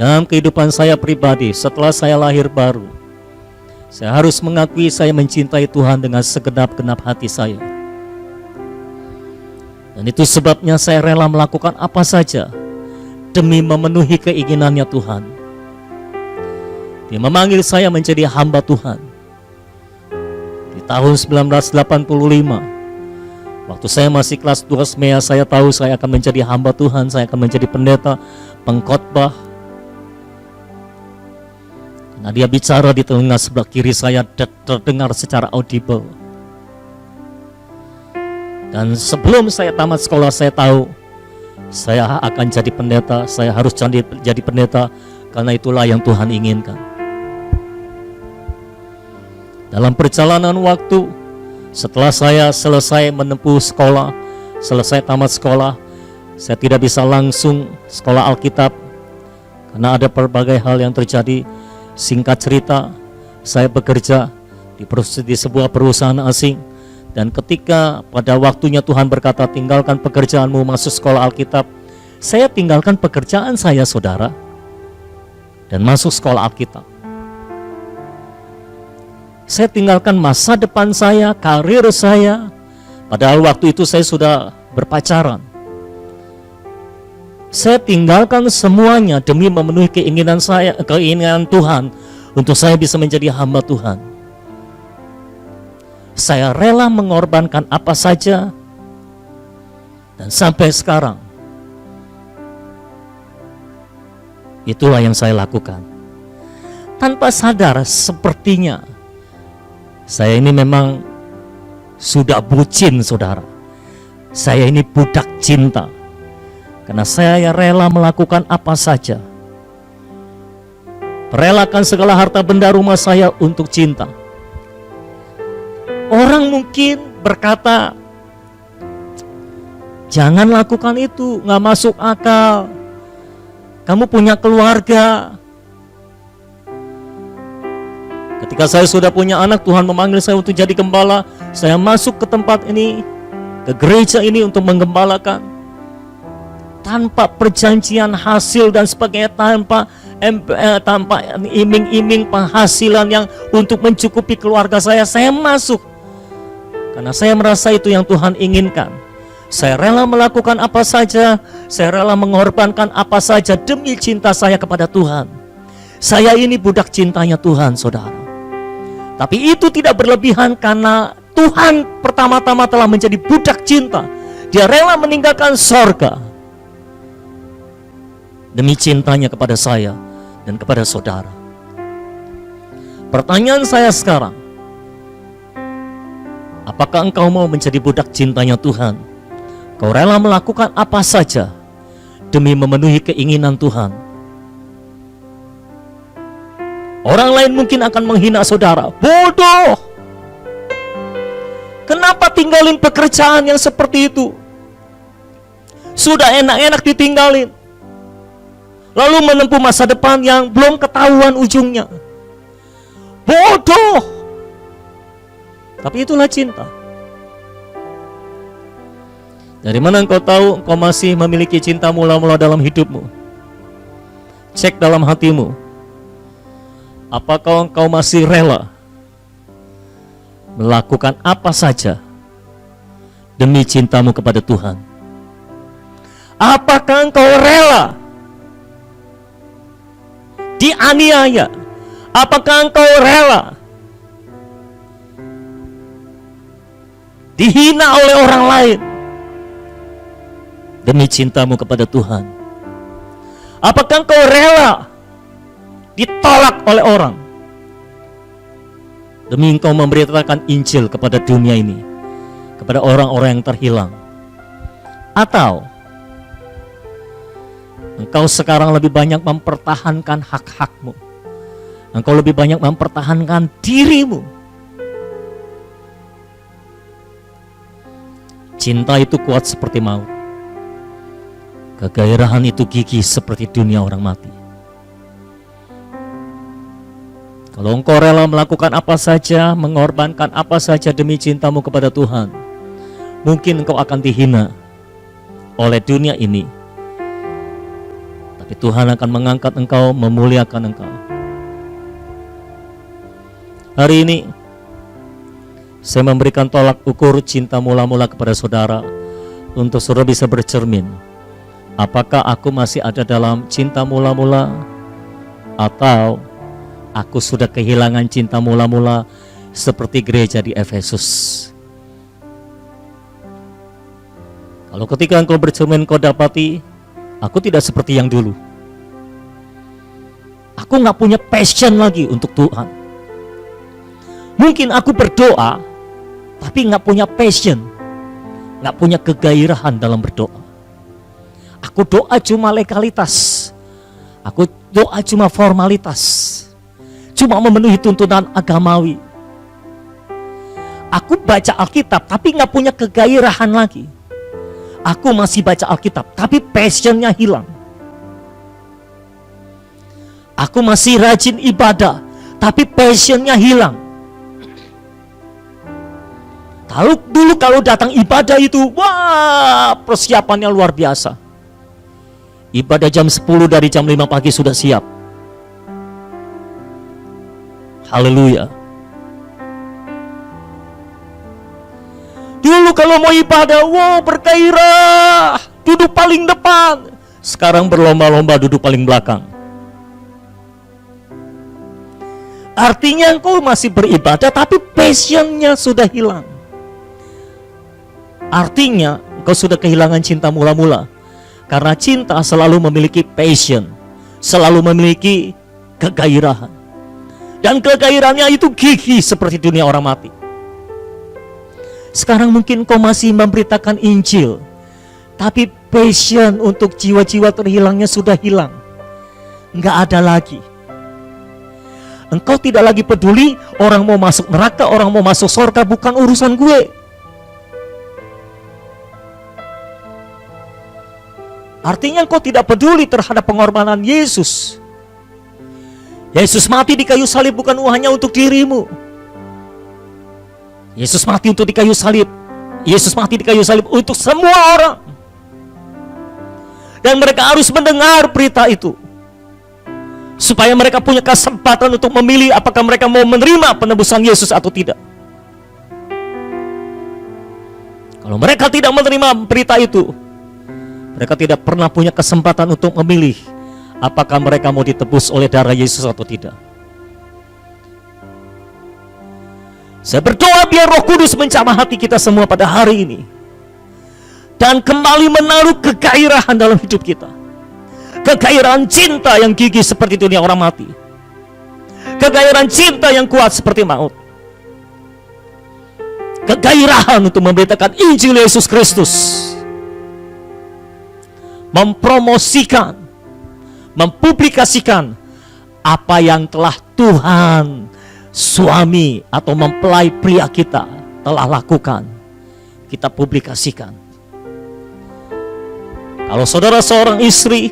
Dalam kehidupan saya pribadi, setelah saya lahir baru, saya harus mengakui saya mencintai Tuhan dengan segenap-genap hati saya. Dan itu sebabnya saya rela melakukan apa saja demi memenuhi keinginannya Tuhan. Dia memanggil saya menjadi hamba Tuhan. Di tahun 1985, waktu saya masih kelas 2 SMEA, saya tahu saya akan menjadi hamba Tuhan, saya akan menjadi pendeta, pengkhotbah. Nah, dia bicara di telinga sebelah kiri saya terdengar secara audible. Dan sebelum saya tamat sekolah, saya tahu saya akan jadi pendeta, saya harus jadi pendeta, karena itulah yang Tuhan inginkan. Dalam perjalanan waktu, setelah saya selesai menempuh sekolah, selesai tamat sekolah, saya tidak bisa langsung sekolah Alkitab, karena ada berbagai hal yang terjadi. Singkat cerita, saya bekerja di sebuah perusahaan asing. Dan ketika pada waktunya Tuhan berkata, tinggalkan pekerjaanmu, masuk sekolah Alkitab, saya tinggalkan pekerjaan saya, saudara, dan masuk sekolah Alkitab. Saya tinggalkan masa depan saya, karir saya. Padahal waktu itu saya sudah berpacaran. Saya tinggalkan semuanya demi memenuhi keinginan saya, keinginan Tuhan, untuk saya bisa menjadi hamba Tuhan. Saya rela mengorbankan apa saja, dan sampai sekarang itulah yang saya lakukan. Tanpa sadar, sepertinya saya ini memang sudah bucin, saudara. Saya ini budak cinta, karena saya rela melakukan apa saja. Relakan segala harta benda rumah saya untuk cinta. Orang mungkin berkata, jangan lakukan itu, gak masuk akal. Kamu punya keluarga. Ketika saya sudah punya anak, Tuhan memanggil saya untuk jadi gembala. Saya masuk ke tempat ini, ke gereja ini untuk menggembalakan. Tanpa perjanjian hasil dan sebagainya, tanpa iming-iming penghasilan yang untuk mencukupi keluarga saya masuk. Karena saya merasa itu yang Tuhan inginkan. Saya rela melakukan apa saja, saya rela mengorbankan apa saja demi cinta saya kepada Tuhan. Saya ini budak cintanya Tuhan, saudara. Tapi itu tidak berlebihan, karena Tuhan pertama-tama telah menjadi budak cinta. Dia rela meninggalkan sorga demi cintanya kepada saya dan kepada saudara. Pertanyaan saya sekarang, apakah engkau mau menjadi budak cintanya Tuhan? Kau rela melakukan apa saja demi memenuhi keinginan Tuhan? Orang lain mungkin akan menghina saudara. Bodoh! Kenapa tinggalin pekerjaan yang seperti itu? Sudah enak-enak ditinggalin, lalu menempuh masa depan yang belum ketahuan ujungnya. Bodoh! Tapi itulah cinta. Dari mana engkau tahu engkau masih memiliki cinta mula-mula dalam hidupmu? Cek dalam hatimu. Apakah engkau masih rela melakukan apa saja demi cintamu kepada Tuhan? Apakah engkau rela dianiaya? Apakah engkau rela dihina oleh orang lain demi cintamu kepada Tuhan? Apakah engkau rela ditolak oleh orang demi engkau memberitakan Injil kepada dunia ini, kepada orang-orang yang terhilang? Atau engkau sekarang lebih banyak mempertahankan hak-hakmu, engkau lebih banyak mempertahankan dirimu? Cinta itu kuat seperti maut, kegairahan itu gigih seperti dunia orang mati. Kalau engkau rela melakukan apa saja, mengorbankan apa saja demi cintamu kepada Tuhan, mungkin engkau akan dihina oleh dunia ini. Tapi Tapi Tuhan akan mengangkat engkau, memuliakan engkau. Hari ini saya memberikan tolak ukur cinta mula-mula kepada saudara, untuk saudara bisa bercermin. Apakah aku masih ada dalam cinta mula-mula, atau aku sudah kehilangan cinta mula-mula seperti gereja di Efesus? Kalau ketika engkau bercermin, kau dapati, aku tidak seperti yang dulu. Aku gak punya passion lagi untuk Tuhan. Mungkin aku berdoa, tapi gak punya passion, gak punya kegairahan dalam berdoa. Aku doa cuma legalitas, aku doa cuma formalitas, cuma memenuhi tuntunan agamawi. Aku baca Alkitab, tapi gak punya kegairahan lagi. Aku masih baca Alkitab, tapi passionnya hilang. Aku masih rajin ibadah, tapi passionnya hilang. Dulu kalau datang ibadah itu, wah, persiapannya luar biasa. Ibadah jam 10 dari jam 5 pagi sudah siap. Haleluya. Dulu kalau mau ibadah, wow, bergairah, duduk paling depan. Sekarang berlomba-lomba duduk paling belakang. Artinya engkau masih beribadah, tapi passionnya sudah hilang. Artinya engkau sudah kehilangan cinta mula-mula. Karena cinta selalu memiliki passion, selalu memiliki kegairahan. Dan kegairahannya itu gigih seperti dunia orang mati. Sekarang mungkin kau masih memberitakan Injil, tapi passion untuk jiwa-jiwa terhilangnya sudah hilang. Enggak ada lagi. Engkau tidak lagi peduli orang mau masuk neraka, orang mau masuk surga, bukan urusan gue. Artinya engkau tidak peduli terhadap pengorbanan Yesus. Yesus mati di kayu salib bukan hanya untuk dirimu. Yesus mati untuk di kayu salib. Yesus mati di kayu salib untuk semua orang. Dan mereka harus mendengar berita itu, supaya mereka punya kesempatan untuk memilih apakah mereka mau menerima penebusan Yesus atau tidak. Kalau mereka tidak menerima berita itu, mereka tidak pernah punya kesempatan untuk memilih apakah mereka mau ditebus oleh darah Yesus atau tidak. Saya berdoa biar Roh Kudus menjamah hati kita semua pada hari ini, dan kembali menaruh kegairahan dalam hidup kita. Kegairahan cinta yang gigih seperti dunia orang mati. Kegairahan cinta yang kuat seperti maut. Kegairahan untuk memberitakan Injil Yesus Kristus. Mempromosikan, mempublikasikan apa yang telah Tuhan, suami atau mempelai pria kita telah lakukan, kita publikasikan. Kalau saudara seorang istri,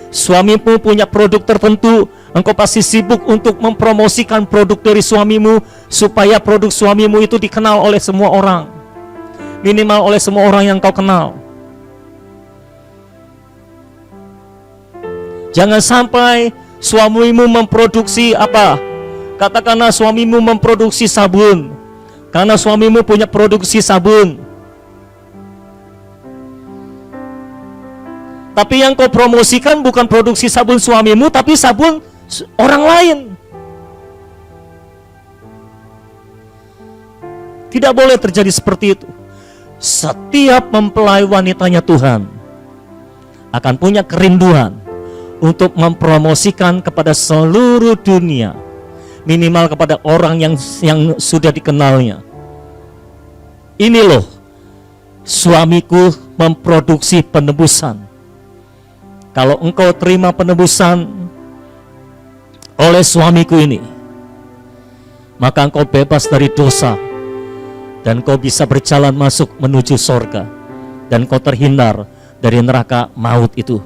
suamimu punya produk tertentu, engkau pasti sibuk untuk mempromosikan produk dari suamimu, supaya produk suamimu itu dikenal oleh semua orang, minimal oleh semua orang yang kau kenal. Jangan sampai suamimu memproduksi apa? Katakanlah suamimu memproduksi sabun, karena suamimu punya produksi sabun, tapi yang kau promosikan bukan produksi sabun suamimu, tapi sabun orang lain. Tidak boleh terjadi seperti itu. Setiap mempelai wanitanya Tuhan akan punya kerinduan untuk mempromosikan kepada seluruh dunia, minimal kepada orang yang sudah dikenalnya. Ini loh, suamiku memproduksi penebusan. Kalau engkau terima penebusan oleh suamiku ini, maka engkau bebas dari dosa, dan kau bisa berjalan masuk menuju sorga, dan kau terhindar dari neraka maut itu.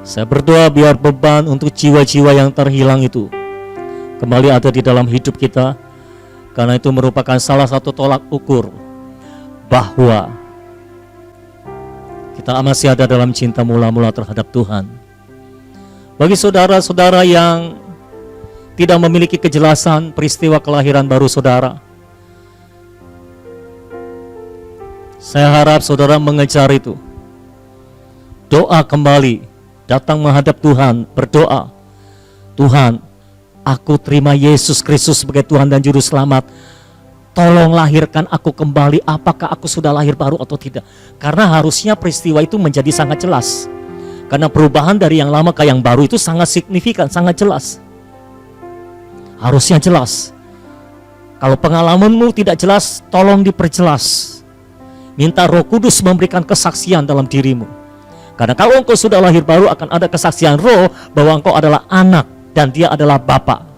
Saya berdoa biar beban untuk jiwa-jiwa yang terhilang itu kembali ada di dalam hidup kita, karena itu merupakan salah satu tolak ukur bahwa kita masih ada dalam cinta mula-mula terhadap Tuhan. Bagi saudara-saudara yang tidak memiliki kejelasan peristiwa kelahiran baru saudara, saya harap saudara mengejar itu. Doa kembali, datang menghadap Tuhan, berdoa, Tuhan, aku terima Yesus Kristus sebagai Tuhan dan Juru Selamat. Tolong lahirkan aku kembali, apakah aku sudah lahir baru atau tidak. Karena harusnya peristiwa itu menjadi sangat jelas. Karena perubahan dari yang lama ke yang baru itu sangat signifikan, sangat jelas. Harusnya jelas. Kalau pengalamanmu tidak jelas, tolong diperjelas. Minta Roh Kudus memberikan kesaksian dalam dirimu. Karena kalau engkau sudah lahir baru, akan ada kesaksian Roh bahwa engkau adalah anak dan dia adalah Bapa.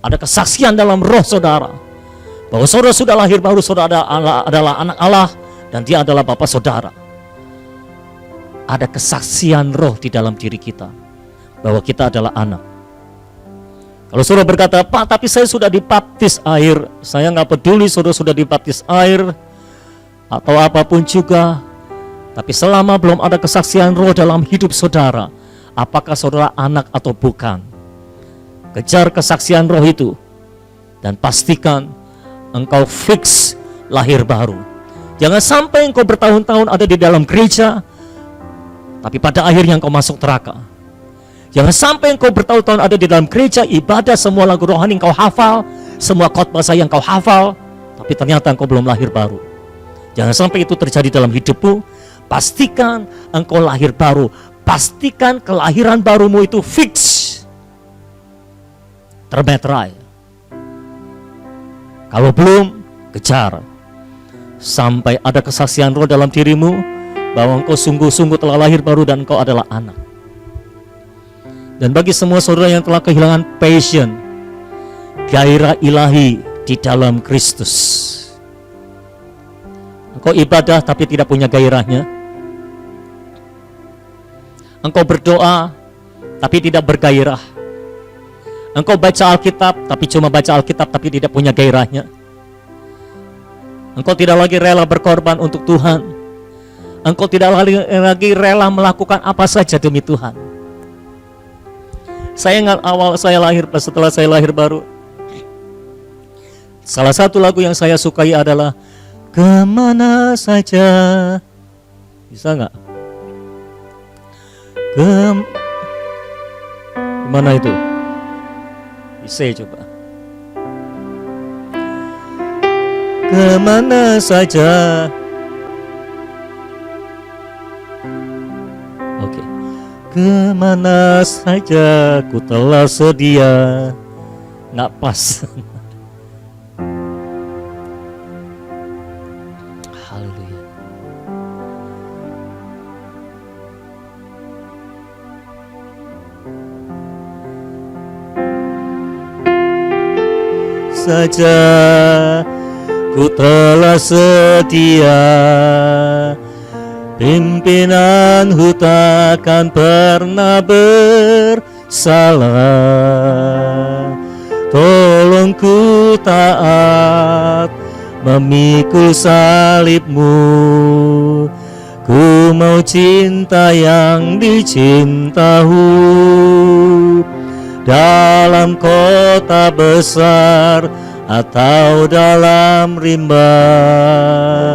Ada kesaksian dalam roh saudara bahwa saudara sudah lahir baru, saudara adalah anak Allah dan dia adalah Bapa saudara. Ada kesaksian roh di dalam diri kita bahwa kita adalah anak. Kalau saudara berkata, Pak, tapi saya sudah dibaptis air. Saya nggak peduli saudara sudah dibaptis air atau apapun juga. Tapi selama belum ada kesaksian roh dalam hidup saudara, apakah saudara anak atau bukan? Kejar kesaksian roh itu dan pastikan engkau fix lahir baru. Jangan sampai engkau bertahun-tahun ada di dalam gereja, tapi pada akhirnya engkau masuk neraka. Jangan sampai engkau bertahun-tahun ada di dalam gereja, ibadah semua lagu rohani engkau hafal, semua khotbah saya engkau hafal, tapi ternyata engkau belum lahir baru. Jangan sampai itu terjadi dalam hidupmu. Pastikan engkau lahir baru. Pastikan kelahiran barumu itu fix, termeterai. Kalau belum, kejar sampai ada kesaksian roh dalam dirimu bahwa engkau sungguh-sungguh telah lahir baru dan engkau adalah anak. Dan bagi semua saudara yang telah kehilangan passion, gairah ilahi di dalam Kristus, engkau ibadah tapi tidak punya gairahnya. Engkau berdoa tapi tidak bergairah. Engkau baca Alkitab, tapi cuma baca Alkitab, tapi tidak punya gairahnya. Engkau tidak lagi rela berkorban untuk Tuhan. Engkau tidak lagi rela melakukan apa saja demi Tuhan. Saya ingat awal saya lahir, setelah saya lahir baru, salah satu lagu yang saya sukai adalah Kemana Saja. Bisa nggak? Gimana itu? Bisa coba. Kemana saja. Oke. Kemana saja ku telah sedia. Nggak pas. Haleluya. Saja ku telah setia, pimpinanku takkan pernah bersalah. Tolong ku taat memikul salibmu, ku mau cinta yang dicintahu. Dalam kota besar atau dalam rimba,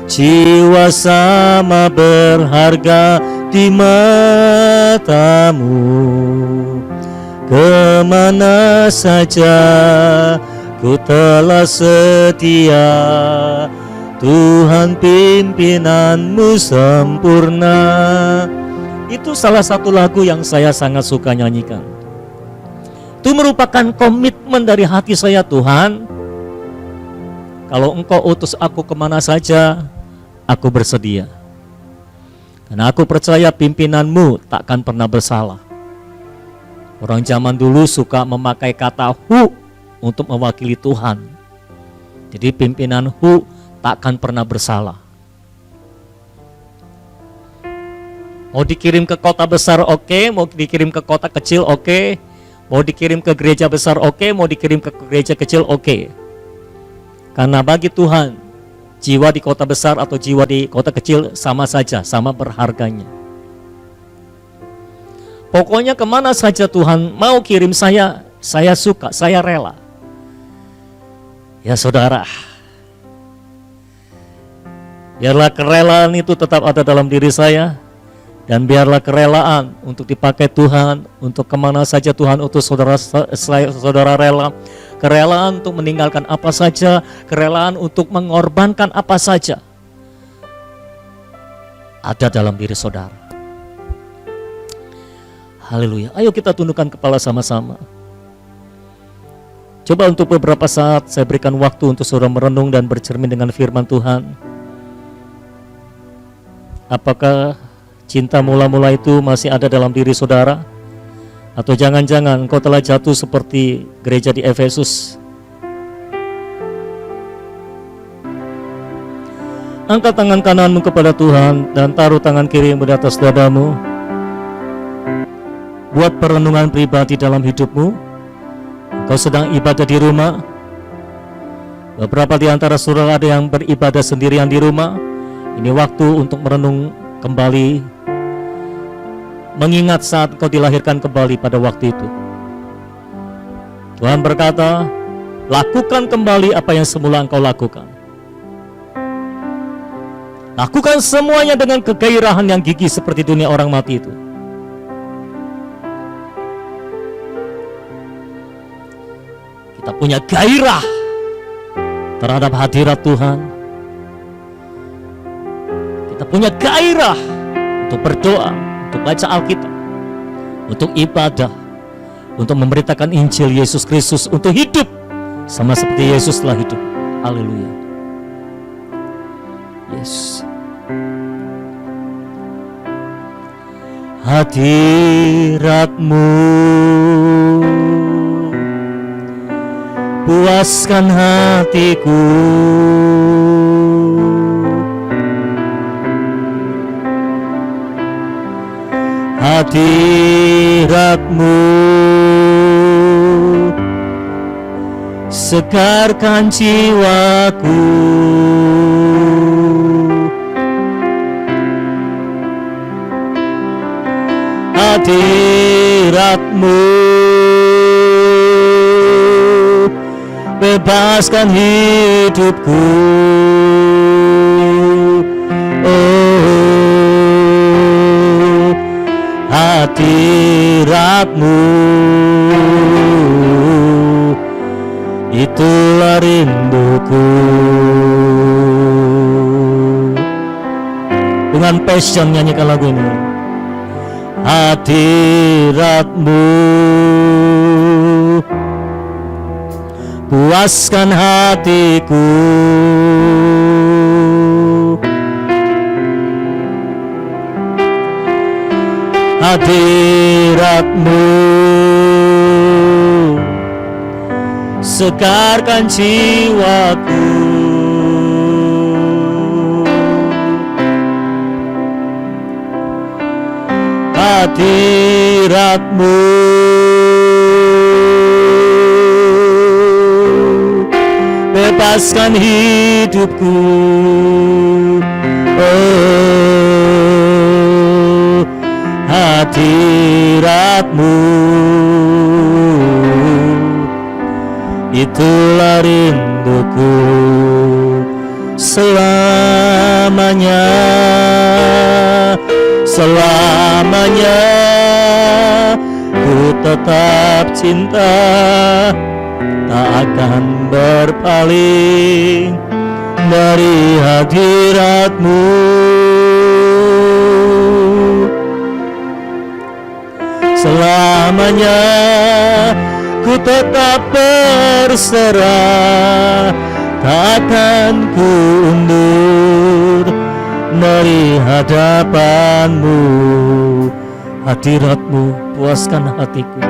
jiwa sama berharga di matamu. Kemana saja ku telah setia, Tuhan pimpinanmu sempurna. Itu salah satu lagu yang saya sangat suka nyanyikan. Itu merupakan komitmen dari hati saya, Tuhan, kalau Engkau utus aku kemana saja, aku bersedia. Karena aku percaya pimpinanmu takkan pernah bersalah. Orang zaman dulu suka memakai kata hu untuk mewakili Tuhan. Jadi pimpinan hu takkan pernah bersalah. Mau dikirim ke kota besar oke, mau dikirim ke kota kecil oke, mau dikirim ke gereja besar oke, mau dikirim ke gereja kecil oke. Karena bagi Tuhan Jiwa di kota besar atau jiwa di kota kecil sama saja, sama berharganya. Pokoknya kemana saja Tuhan mau kirim saya suka, saya rela. Ya saudara, biarlah kerelaan itu tetap ada dalam diri saya. Dan biarlah kerelaan untuk dipakai Tuhan, untuk kemana saja Tuhan utus saudara rela. Kerelaan untuk meninggalkan apa saja, kerelaan untuk mengorbankan apa saja, ada dalam diri saudara. Haleluya. Ayo kita tundukkan kepala sama-sama. Coba untuk beberapa saat saya berikan waktu untuk saudara merenung dan bercermin dengan firman Tuhan. Apakah cinta mula-mula itu masih ada dalam diri saudara? Atau jangan-jangan engkau telah jatuh seperti gereja di Efesus? Angkat tangan kananmu kepada Tuhan dan taruh tangan kirimu di atas dadamu. Buat perenungan pribadi dalam hidupmu. Engkau sedang ibadah di rumah. Beberapa di antara saudara ada yang beribadah sendirian di rumah. Ini waktu untuk merenung kembali, mengingat saat kau dilahirkan kembali pada waktu itu. Tuhan berkata, lakukan kembali apa yang semula engkau lakukan. Lakukan semuanya dengan kegairahan yang gigih seperti dunia orang mati itu. Kita punya gairah terhadap hadirat Tuhan. Kita punya gairah untuk berdoa, untuk baca Alkitab, untuk ibadah, untuk memberitakan Injil Yesus Kristus, untuk hidup sama seperti Yesus telah hidup. Haleluya. Yes. Hadirat-Mu puaskan hatiku. Hadirat-Mu segarkan jiwaku. Hadirat-Mu bebaskan hidupku. Hadirat-Mu itulah rinduku. Dengan passion nyanyikan lagu ini. Hadirat-Mu puaskan hatiku. Hadirat-Mu segarkan jiwaku. Hadirat-Mu bebaskan hidupku. Hadirat-Mu itulah rinduku. Selamanya, selamanya ku tetap cinta, tak akan berpaling dari hadirat-Mu. Selamanya ku tetap berserah, takkan ku undur dari hadapan-Mu. Hadirat-Mu puaskan hatiku.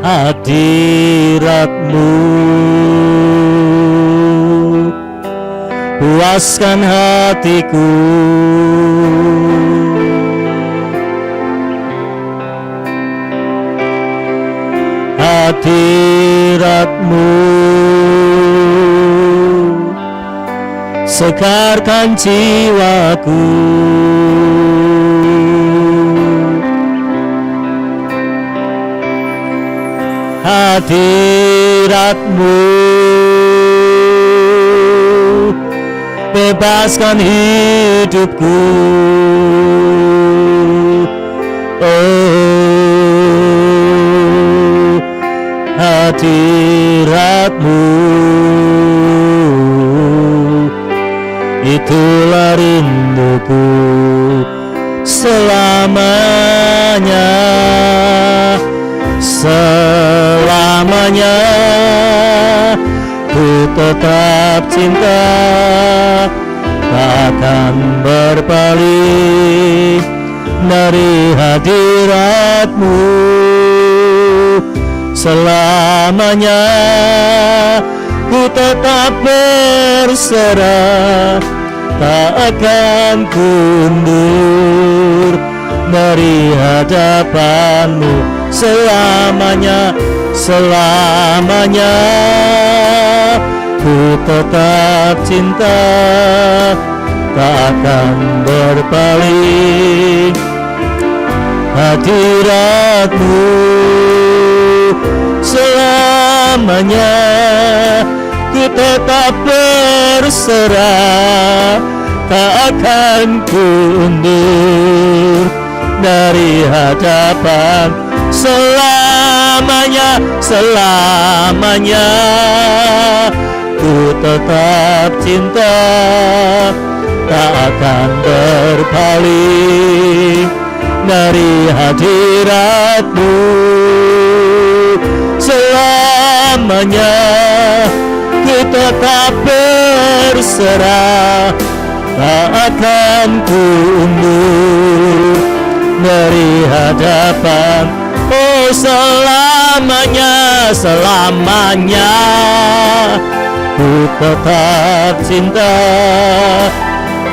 Hadirat-Mu puaskan hatiku. Hadirat-Mu segarkan jiwaku. Hadirat-Mu bebaskan hidupku. Oh, hadirat-Mu itulah rinduku selamanya, selamanya ku tetap cinta, takkan berpaling dari hadirat-Mu. Selamanya ku tetap berserah, tak akan kundur dari hadapan-Mu. Selamanya, selamanya ku tetap cinta, tak akan berpaling. Hadirat-Mu selamanya ku tetap berserah, tak akan kundur dari hadapan. Selamanya, selamanya ku tetap cinta, tak akan berpaling dari hadirat-Mu. Selamanya ku tetap berserah, tak akan kundur dari hadapan. Oh, selamanya, selamanya ku tetap cinta,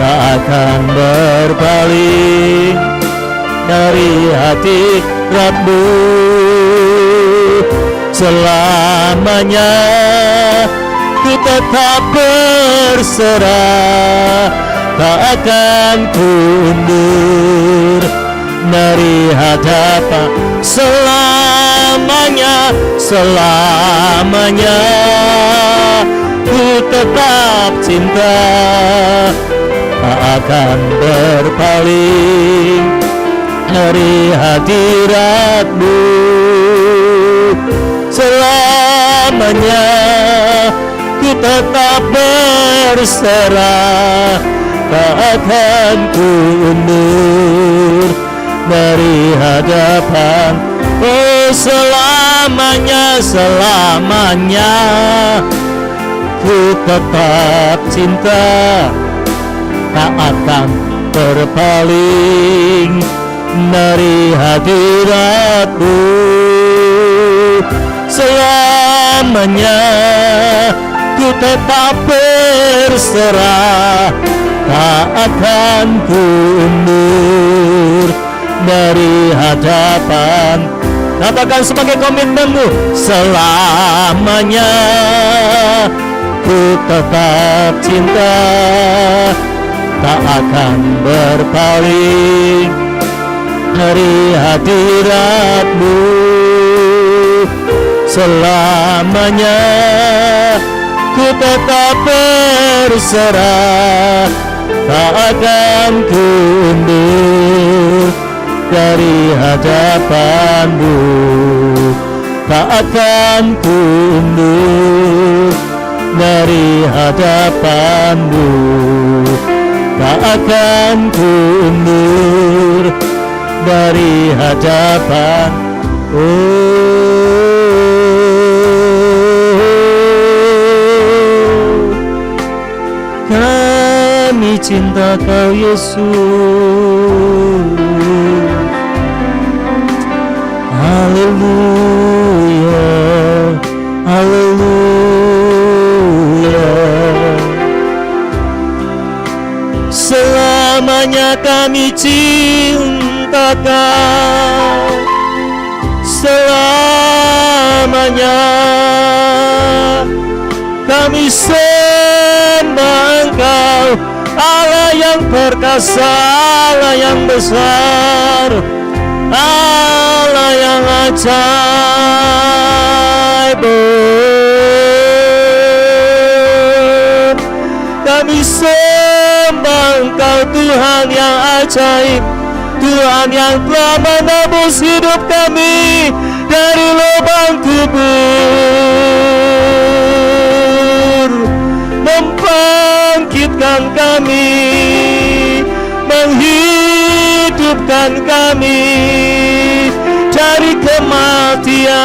tak akan berpaling dari hadirat-Mu. Selamanya ku tetap berserah, tak akan kundur dari hadapan. Selamanya, selamanya ku tetap cinta, tak akan berpaling dari hadirat-Mu. Selamanya ku tetap berserah, tak akan kundur dari hadapan. Oh, selamanya, selamanya ku tetap cinta, tak akan berpaling dari hadirat-Mu. Selamanya ku tetap berserah, tak akan kundur dari hadapan. Katakan sebagai komitmenmu, selamanya ku tetap cinta, tak akan berpaling dari hadirat-Mu. Selamanya ku tetap berserah, tak akan kundur dari hadapan-Mu. Tak akan kundur dari hadapan-Mu. Tak akan kundur dari hadapan. Kami cinta Kau Yesus. Haleluya, haleluya. Selamanya kami cinta Kau, selamanya kami sembah Engkau Allah yang perkasa, Allah yang besar, Allah yang ajaib. Kami sembah Engkau Tuhan yang ajaib, Tuhan yang telah menebus hidup kami dari lubang kubur, membangkitkan kami, menghidupkan kami dari kematian.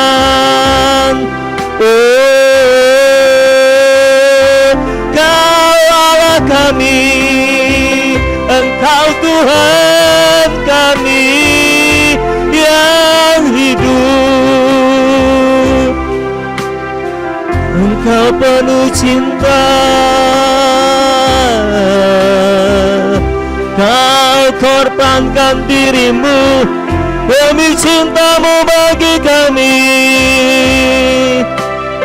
Kau Allah kami, Engkau Tuhan kami yang hidup. Engkau penuh cinta, Kau korbankan dirimu demi cintamu bagi kami.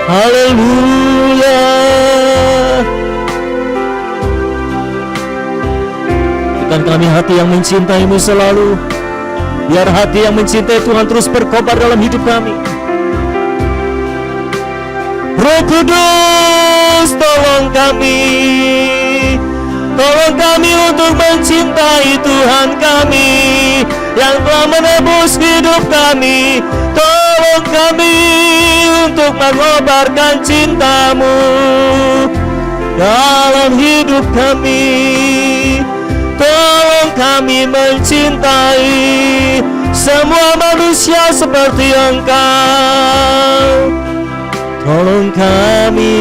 Haleluya. Berikan kami hati yang mencintai-Mu selalu. Biar hati yang mencintai Tuhan terus berkobar dalam hidup kami. Roh Kudus, tolong kami. Tolong kami untuk mencintai Tuhan kami yang telah menebus hidup kami. Tolong kami untuk mengobarkan cinta-Mu dalam hidup kami. Tolong kami mencintai semua manusia seperti Engkau. Tolong kami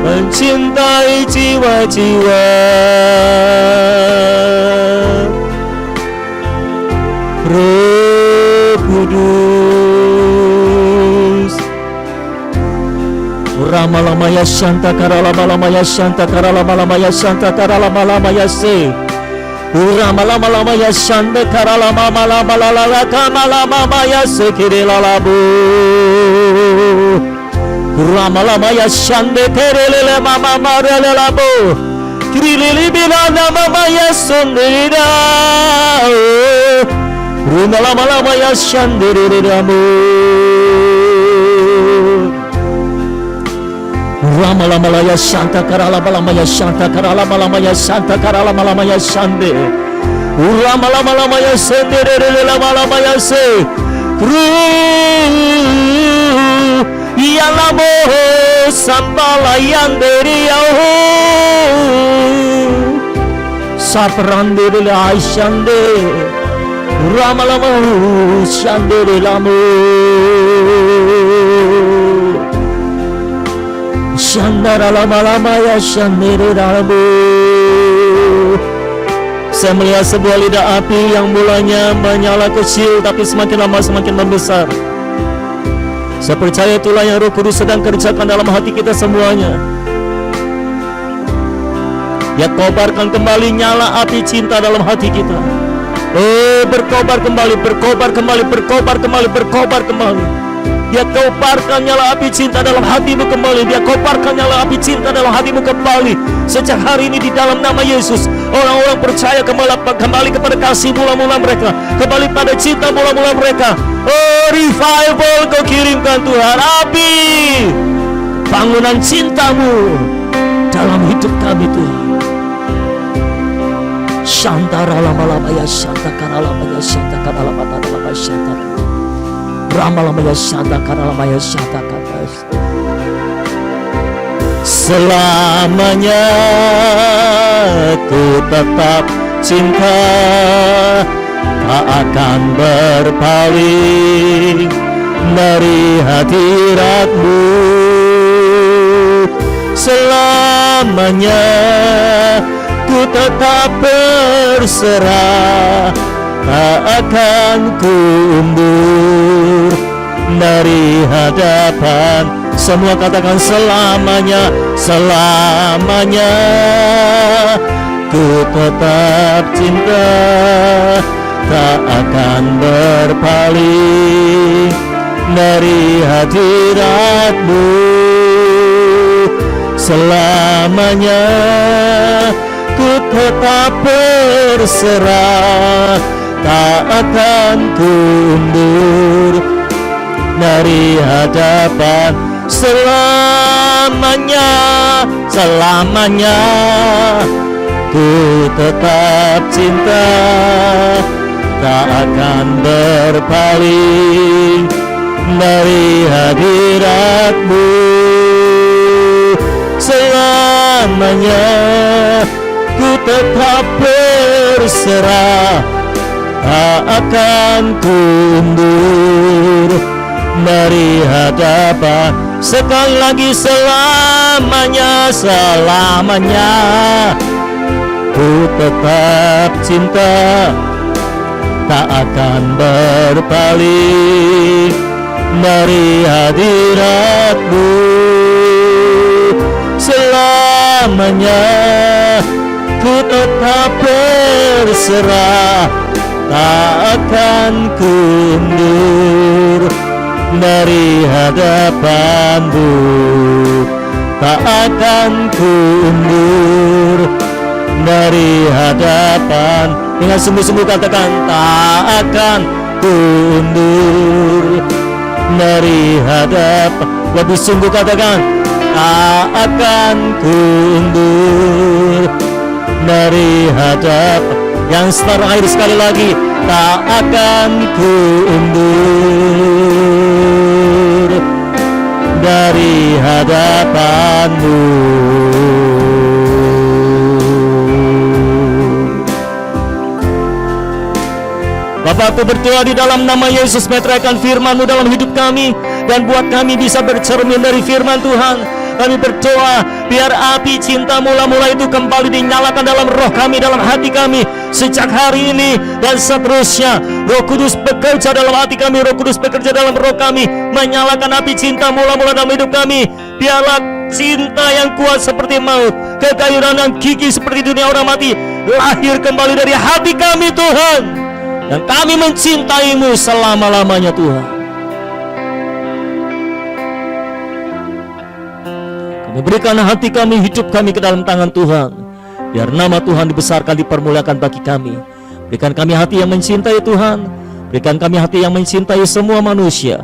mencintai jiwa-jiwa. Roh Kudus, Rama-lamaya Shanta Karala-malamaya Shanta Karala-malamaya Shanta Karala-malamaya Se Rama-lama-lamaya Shanta Karala-malamaya Se Kirilalabu Rama-lamaya Shanta Kerelele Mama Marelelabu Kirilili Bilana Mamaya Sundirida Rama-lama-lamaya Shanta Ririramu Rama-lamaya Shanta Karala-malamaya Shanta Karala-malamaya Shanta Karala-malamaya Shande Rama-lama-lamaya Sende Ririla-malamaya Se Yalamo Sambala Yanderiyahu Saprandiri Aishande Rama-lama Shandiri Lamu Shandara lama-lamaya Shandiri Lamu. Saya melihat sebuah lidah api yang mulanya menyala kecil tapi semakin lama semakin membesar. Saya percaya itulah yang Roh Kudus sedang kerjakan dalam hati kita semuanya. Dia kobarkan kembali nyala api cinta dalam hati kita. Berkobar kembali, berkobar kembali, berkobar kembali, berkobar kembali. Dia kobarkan nyala api cinta dalam hatimu kembali. Dia kobarkan nyala api cinta dalam hatimu kembali. Sejak hari ini di dalam nama Yesus, orang-orang percaya kembali kepada kasih mula-mula mereka, kembali pada cinta mula-mula mereka. Revival Kau kirimkan Tuhan, api bangunan cinta-Mu dalam hidup kami Tuhan. Shantara lama-lamaya Shanta Karala-lamaya Shanta Karala-lamaya Shanta Rama-lamaya Shanta Karala-lamaya Shanta Karala. Selamanya ku tetap cinta, tak akan berpaling dari hadirat-Mu. Selamanya ku tetap berserah, tak akan ku undur dari hadapan. Semua katakan selamanya, selamanya ku tetap cinta, tak akan berpaling dari hadirat-Mu. selamanya ku tetap berserah, tak akan mundur dari hadapan selamanya, selamanya ku tetap cinta, tak akan berpaling dari hadirat-Mu. Selamanya ku tetap berserah, tak akan mundur dari hadapan. Sekali lagi, selamanya, selamanya ku tetap cinta, tak akan berpaling dari hadirat-Mu. Selamanya ku tetap berserah, tak akan mundur dari hadapan-Mu, tak akan mundur dari hadapan. Dengan sungguh-sungguh katakan, tak akan mundur dari hadapan. Lebih sungguh katakan, tak akan mundur dari hadapan. Yang terakhir sekali lagi, tak akan mundur dari hadapan-Mu. Bapa, aku berdoa di dalam nama Yesus, meteraikan firman-Mu dalam hidup kami, dan buat kami bisa bercermin dari firman Tuhan. Kami berdoa biar api cinta mula-mula itu kembali dinyalakan dalam roh kami, dalam hati kami sejak hari ini dan seterusnya. Roh Kudus bekerja dalam hati kami, Roh Kudus bekerja dalam roh kami, menyalakan api cinta mula-mula dalam hidup kami. Biarlah cinta yang kuat seperti maut, kegayuran dan gigih seperti dunia orang mati lahir kembali dari hati kami, Tuhan. Dan kami mencintai-Mu selama-lamanya, Tuhan. Berikan hati kami, hidup kami ke dalam tangan Tuhan, biar nama Tuhan dibesarkan, dipermuliakan bagi kami. Berikan kami hati yang mencintai Tuhan, berikan kami hati yang mencintai semua manusia,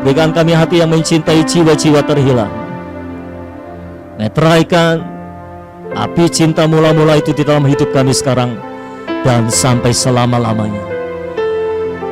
berikan kami hati yang mencintai jiwa-jiwa terhilang. Meteraikan api cinta mula-mula itu di dalam hidup kami sekarang dan sampai selama-lamanya.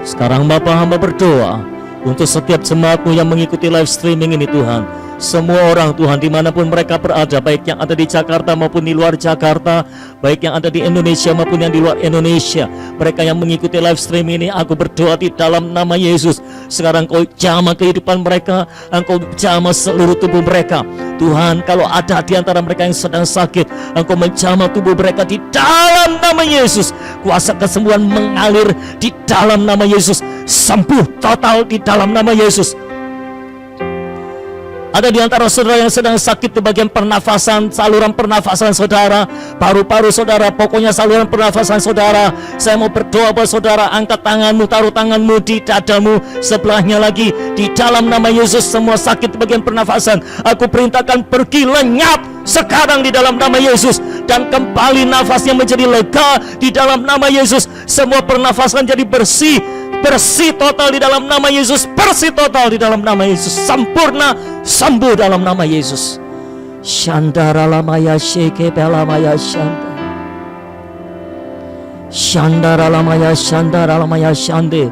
Sekarang Bapa, hamba berdoa untuk setiap jemaat-Mu yang mengikuti live streaming ini, Tuhan. Semua orang, Tuhan, dimanapun mereka berada, baik yang ada di Jakarta maupun di luar Jakarta, baik yang ada di Indonesia maupun yang di luar Indonesia, mereka yang mengikuti live stream ini, aku berdoa di dalam nama Yesus. Sekarang Kau jamah kehidupan mereka, Engkau jamah seluruh tubuh mereka. Tuhan, kalau ada di antara mereka yang sedang sakit, Engkau menjamah tubuh mereka di dalam nama Yesus. Kuasa kesembuhan mengalir di dalam nama Yesus, sembuh total di dalam nama Yesus. Ada di antara saudara yang sedang sakit di bagian pernafasan, saluran pernafasan saudara, paru-paru saudara, pokoknya saluran pernafasan saudara. Saya mau berdoa buat saudara, angkat tanganmu, taruh tanganmu di dadamu, sebelahnya lagi, di dalam nama Yesus. Semua sakit di bagian pernafasan, aku perintahkan pergi, lenyap sekarang di dalam nama Yesus, dan kembali nafasnya menjadi lega di dalam nama Yesus. Semua pernafasan jadi bersih, bersih total di dalam nama Yesus, bersih total di dalam nama Yesus, sempurna, sembuh dalam nama Yesus. Shandara lamaya sheke belamaya shanda, Shandara lamaya shandara lamaya shande.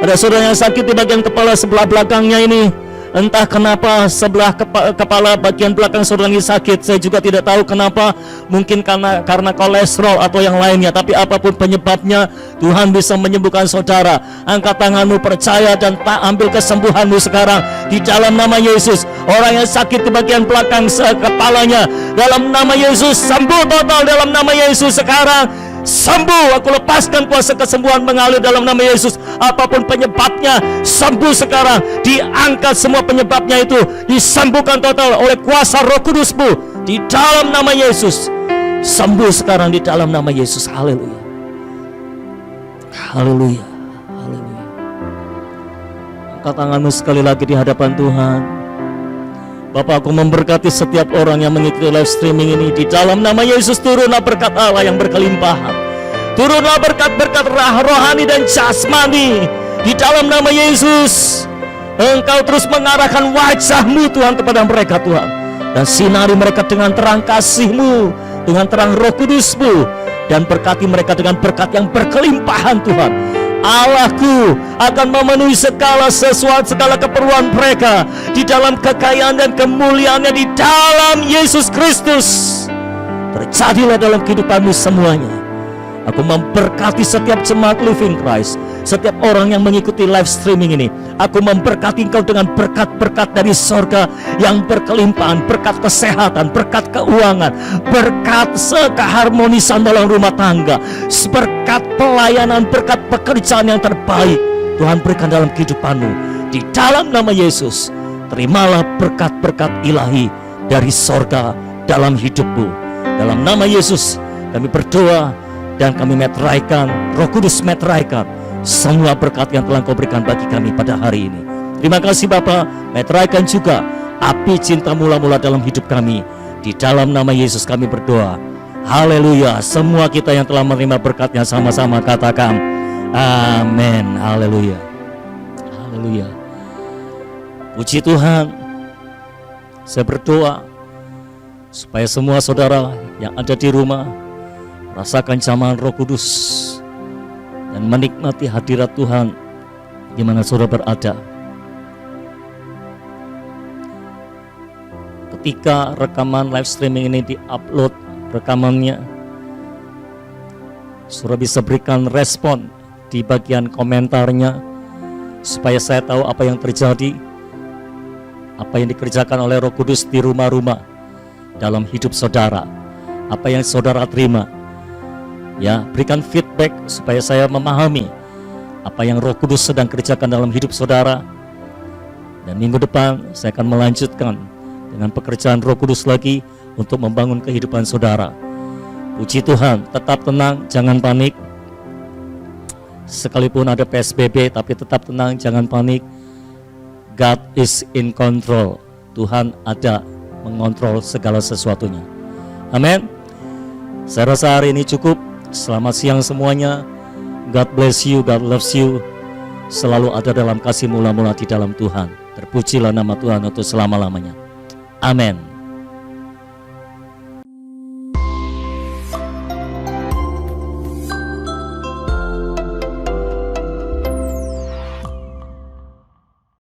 Ada saudara yang sakit di bagian kepala sebelah belakangnya ini. Entah kenapa sebelah kepala bagian belakang saudara ini sakit. Saya juga tidak tahu kenapa. Mungkin karena kolesterol atau yang lainnya. Tapi apapun penyebabnya, Tuhan bisa menyembuhkan saudara. Angkat tanganmu, percaya, dan ambil kesembuhanmu sekarang di dalam nama Yesus. Orang yang sakit di bagian belakang kepalanya, dalam nama Yesus, sembuh total dalam nama Yesus sekarang. Sembuh, aku lepaskan kuasa kesembuhan mengalir dalam nama Yesus. Apapun penyebabnya, sembuh sekarang. Diangkat semua penyebabnya itu, disembuhkan total oleh kuasa Roh Kudus-Mu di dalam nama Yesus. Sembuh sekarang di dalam nama Yesus. Haleluya, haleluya, haleluya. Angkat tanganmu sekali lagi di hadapan Tuhan. Bapak, aku memberkati setiap orang yang mengikuti live streaming ini. Di dalam nama Yesus, turunlah berkat Allah yang berkelimpahan. Turunlah berkat-berkat rohani dan jasmani. Di dalam nama Yesus, Engkau terus mengarahkan wajah-Mu Tuhan kepada mereka Tuhan. Dan sinari mereka dengan terang kasih-Mu, dengan terang Roh Kudus-Mu. Dan berkati mereka dengan berkat yang berkelimpahan Tuhan. Allahku akan memenuhi segala sesuatu, segala keperluan mereka di dalam kekayaan dan kemuliaannya di dalam Yesus Kristus. Terjadilah dalam kehidupanmu semuanya. Aku memberkati setiap jemaat Living Christ, setiap orang yang mengikuti live streaming ini. Aku memberkati engkau dengan berkat-berkat dari sorga yang berkelimpahan, berkat kesehatan, berkat keuangan, berkat keharmonisan dalam rumah tangga, berkat pelayanan, berkat pekerjaan yang terbaik Tuhan berikan dalam kehidupanmu. Di dalam nama Yesus, terimalah berkat-berkat ilahi dari sorga dalam hidupmu. Dalam nama Yesus kami berdoa dan kami meteraikan, Roh Kudus meteraikan semua berkat yang telah Kau berikan bagi kami pada hari ini. Terima kasih Bapa, meteraikan juga api cinta mula-mula dalam hidup kami. Di dalam nama Yesus kami berdoa. Haleluya. Semua kita yang telah menerima berkatnya sama-sama katakan amin. Haleluya. Haleluya. Puji Tuhan. Saya berdoa supaya semua saudara yang ada di rumah rasakan jamahan Roh Kudus dan menikmati hadirat Tuhan di mana saudara berada. Ketika rekaman live streaming ini di-upload rekamannya, saudara bisa berikan respon di bagian komentarnya supaya saya tahu apa yang terjadi, apa yang dikerjakan oleh Roh Kudus di rumah-rumah dalam hidup saudara, apa yang saudara terima. Ya, berikan feedback supaya saya memahami apa yang Roh Kudus sedang kerjakan dalam hidup saudara. Dan minggu depan saya akan melanjutkan dengan pekerjaan Roh Kudus lagi untuk membangun kehidupan saudara. Puji Tuhan, tetap tenang, jangan panik. Sekalipun ada PSBB, tapi tetap tenang, jangan panik. God is in control. Tuhan ada mengontrol segala sesuatunya. Amin. Saya rasa hari ini cukup. Selamat siang semuanya. God bless you, God loves you. Selalu ada dalam kasih mula-mula di dalam Tuhan. Terpujilah nama Tuhan untuk selama-lamanya. Amin.